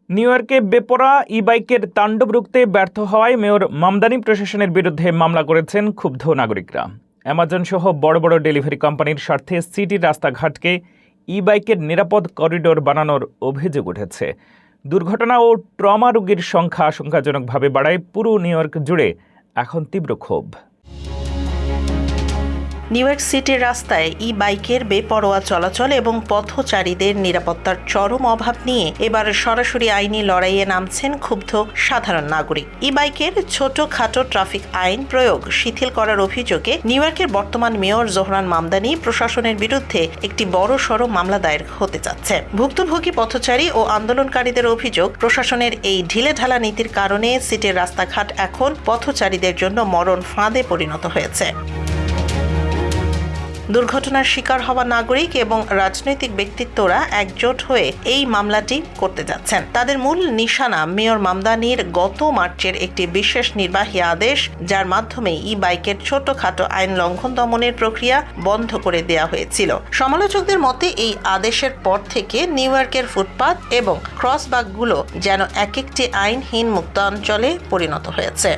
New ইয়র্কে বেপরোয়া ই-বাইকের তাণ্ডব রুখতে ব্যর্থ হওয়ায় মেয়র মামদানি প্রশাসনের বিরুদ্ধে মামলা করেছেন ক্ষুব্ধ নাগরিকরা। অ্যামাজন সহ বড় বড় ডেলিভারি কোম্পানির স্বার্থে সিটির রাস্তাঘাটকে ই-বাইকের নিরাপদ করিডোর বানানোর অভিযোগ উঠেছে। দুর্ঘটনা ও ট্রমা রোগীর সংখ্যা আশঙ্কাজনকভাবে বাড়ায় পুরো নিউ ইয়র্ক জুড়ে এখন তীব্র ক্ষোভ। নিউ ইয়র্ক সিটির রাস্তায় ই-বাইকের বেপরোয়া চলাচল এবং পথচারীদের নিরাপত্তার চরম অভাব নিয়ে এবার সরাসরি আইনি লড়াইয়ে নামছেন ক্ষুব্ধ সাধারণ নাগরিক। ই-বাইকের ছোটখাটো ট্রাফিক আইন প্রয়োগ শিথিল করার অভিযোগে নিউ ইয়র্কের বর্তমান মেয়র জোহরান মামদানি প্রশাসনের বিরুদ্ধে একটি বড়সড় মামলা দায়ের হতে যাচ্ছে। ভুক্তভোগী পথচারী ও আন্দোলনকারীদের অভিযোগ, প্রশাসনের এই ঢিলেঢালা নীতির কারণে সিটির রাস্তাঘাট এখন পথচারীদের জন্য মরণ ফাঁদে পরিণত হয়েছে। দুর্ঘটনার শিকার হওয়া নাগরিক এবং রাজনৈতিক ব্যক্তিত্বরা একজোট হয়ে এই মামলাটি করতে যাচ্ছেন। তাদের মূল নিশানা মেয়র মামদানির গত মার্চের একটি বিশেষ নির্বাহী আদেশ, যার মাধ্যমে ই-বাইকের ছোটখাটো আইন লঙ্ঘন দমনের প্রক্রিয়া বন্ধ করে দেওয়া হয়েছিল। সমালোচকদের মতে এই আদেশের পর থেকে নিউ ইয়র্কের ফুটপাত এবং ক্রসবাকগুলো যেন এক একটি আইনহীন মুক্তাঞ্চলে পরিণত হয়েছে।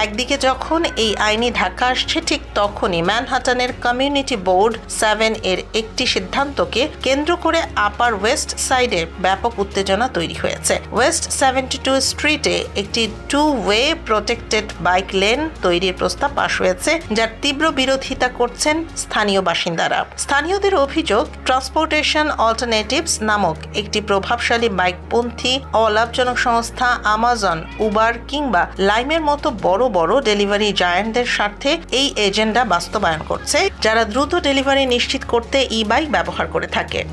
একদিকে যখন এই আইনি ধাক্কা আসছে, ঠিক তখনই ম্যানহাটানের কমিউনিটি বোর্ড 7 এর একটি সিদ্ধান্তকে কেন্দ্র করে আপার ওয়েস্ট সাইডে ব্যাপক উত্তেজনা তৈরি হয়েছে। ওয়েস্ট 72 স্ট্রিটে একটি 2-ওয়ে প্রোটেক্টেড বাইক লেন তৈরির প্রস্তাব পাশ হয়েছে, যার তীব্র বিরোধিতা করছেন স্থানীয় বাসিন্দারা। স্থানীয়দের অভিযোগ, ট্রান্সপোর্টেশন অল্টারনেটিভস নামক একটি প্রভাবশালী বাইকপন্থী অলাভজনক সংস্থা আমাজন, উবার কিংবা লাইমের মতো বড় বড় ডেলিভারি জায়ান্টদের স্বার্থে এই এজেন্ডা বাস্তবায়ন করছে, যারা দ্রুত ডেলিভারি নিশ্চিত করতে ই-বাইক ব্যবহার করে থাকে।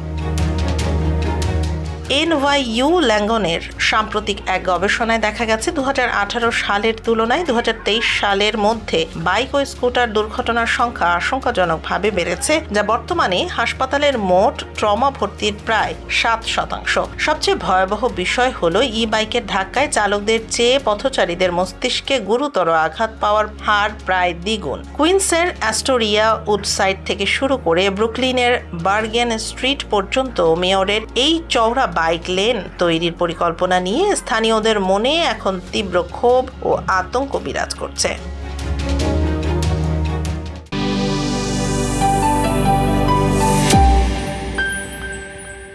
NYU ল্যাঙ্গনের সাম্প্রতিক এক গবেষণায় দেখা গেছে 2018 সালের তুলনায় 2023 সালের মধ্যে বাইক ও স্কুটার দুর্ঘটনার সংখ্যা আশঙ্কাজনকভাবে বেড়েছে, যা বর্তমানে হাসপাতালের মোট ট্রমা ভর্তির প্রায় 7%। সবচেয়ে ভয়াবহ বিষয় হলো ই-বাইকের ধাক্কায় চালকদের চেয়ে পথচারীদের মস্তিষ্কে গুরুতর আঘাত পাওয়ার হার প্রায় দ্বিগুণ। কুইন্সের অ্যাস্টোরিয়া উডসাইড থেকে শুরু করে ব্রুকলিনের বার্গেন স্ট্রিট পর্যন্ত মেয়রের এই চওড়া বাইক লেন তৈরির পরিকল্পনা নিয়ে স্থানীয়দের মনে এখন তীব্র ক্ষোভ ও আতঙ্ক বিরাজ করছে।